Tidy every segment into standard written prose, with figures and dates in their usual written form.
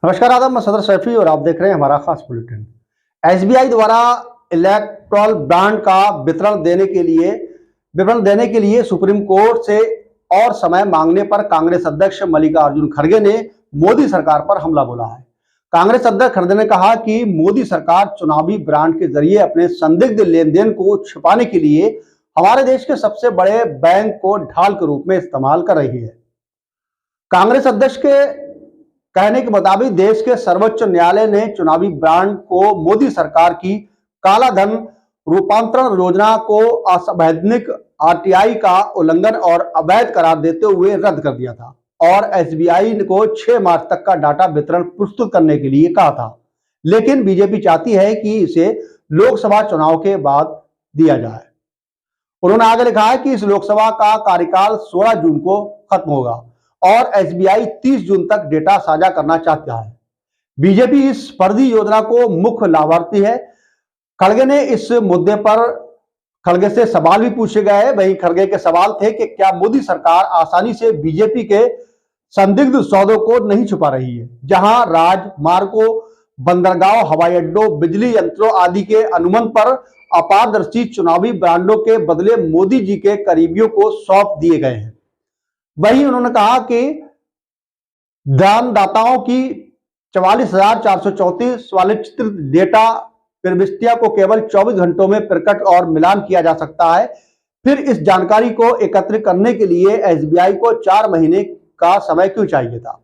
नमस्कार आदाब, मैं सदर सैफी और आप देख रहे हैं हमारा खास बुलेटिन। एसबीआई द्वारा इलेक्ट्रॉल बॉन्ड का विवरण देने के लिए सुप्रीम कोर्ट से और समय मांगने पर कांग्रेस अध्यक्ष मल्लिकार्जुन खड़गे ने मोदी सरकार पर हमला बोला है। कांग्रेस अध्यक्ष खड़गे ने कहा कि मोदी सरकार चुनावी बॉन्ड के जरिए अपने संदिग्ध लेन देन को छिपाने के लिए हमारे देश के सबसे बड़े बैंक को ढाल के रूप में इस्तेमाल कर रही है। कांग्रेस अध्यक्ष के कहने के मुताबिक देश के सर्वोच्च न्यायालय ने चुनावी बॉन्ड को मोदी सरकार की काला धन रूपांतरण योजना को असंवैधानिक आरटीआई का उल्लंघन और अवैध करार देते हुए रद्द कर दिया था और एसबीआई को 6 मार्च तक का डाटा वितरण प्रस्तुत करने के लिए कहा था। लेकिन बीजेपी चाहती है कि इसे लोकसभा चुनाव के बाद दिया जाए। उन्होंने आगे लिखा है कि इस लोकसभा का कार्यकाल 16 जून को खत्म होगा और एसबीआई 30 जून तक डेटा साझा करना चाहता है। बीजेपी इस फर्जी योजना को मुख्य लाभार्थी है। खड़गे ने इस मुद्दे पर खड़गे से सवाल भी पूछे गए हैं। वहीं खड़गे के सवाल थे कि क्या मोदी सरकार आसानी से बीजेपी के संदिग्ध सौदों को नहीं छुपा रही है, जहां राजमार्गों, बंदरगाहों, हवाई अड्डों, बिजली यंत्रों आदि के अनुबंध पर अपारदर्शी चुनावी बॉन्डों के बदले मोदी जी के करीबियों को सौंप दिए गए हैं। वहीं उन्होंने कहा कि दानदाताओं की 44,434 वाले चित्रित डेटा प्रविष्टियां को केवल 24 घंटों में प्रकट और मिलान किया जा सकता है। फिर इस जानकारी को एकत्रित करने के लिए एसबीआई को 4 महीने का समय क्यों चाहिए था?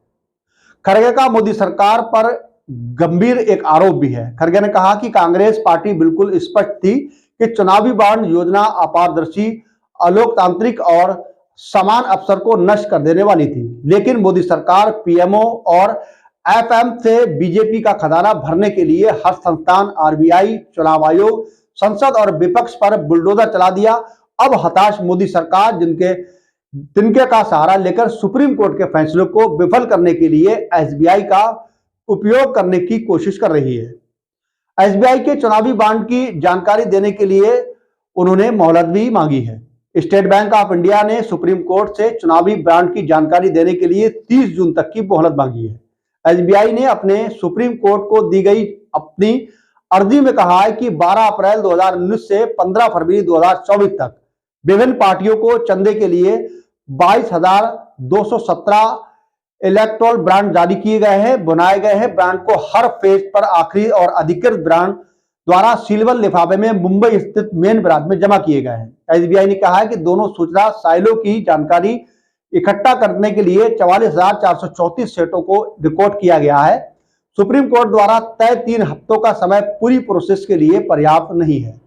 खड़गे का मोदी सरकार पर गंभीर एक आरोप भी है। खड़गे ने कहा कि कांग्रेस पार्टी बिल्कुल स्पष्ट थी कि चुनावी बॉन्ड योजना अपारदर्शी, अलोकतांत्रिक और समान अवसर को नष्ट कर देने वाली थी। लेकिन मोदी सरकार पीएमओ और एफएम से बीजेपी का खजाना भरने के लिए हर संस्थान, आरबीआई, चुनाव आयोग, संसद और विपक्ष पर बुलडोजर चला दिया। अब हताश मोदी सरकार तिनके का सहारा लेकर सुप्रीम कोर्ट के फैसले को विफल करने के लिए एसबीआई का उपयोग करने की कोशिश कर रही है। एसबीआई के चुनावी बॉन्ड की जानकारी देने के लिए उन्होंने मोहलत भी मांगी है। स्टेट बैंक ऑफ इंडिया ने सुप्रीम कोर्ट से चुनावी बॉन्ड की जानकारी देने के लिए 30 जून तक की मोहलत मांगी है। एसबीआई ने अपने सुप्रीम कोर्ट को दी गई अपनी अर्जी में कहा है कि 12 अप्रैल 2019 से 15 फरवरी 2024 तक विभिन्न पार्टियों को चंदे के लिए 22,217 इलेक्ट्रॉल बॉन्ड जारी किए गए हैं, बनाए गए हैं। बॉन्ड को हर फेज पर आखिरी और अधिकृत बॉन्ड द्वारा सिल्वर लिफाफे में मुंबई स्थित मेन ब्रांच में जमा किए गए हैं। एसबीआई ने कहा है कि दोनों सूचना साइलो की जानकारी इकट्ठा करने के लिए 44,434 सेटों को रिकॉर्ड किया गया है। सुप्रीम कोर्ट द्वारा तय 3 हफ्तों का समय पूरी प्रोसेस के लिए पर्याप्त नहीं है।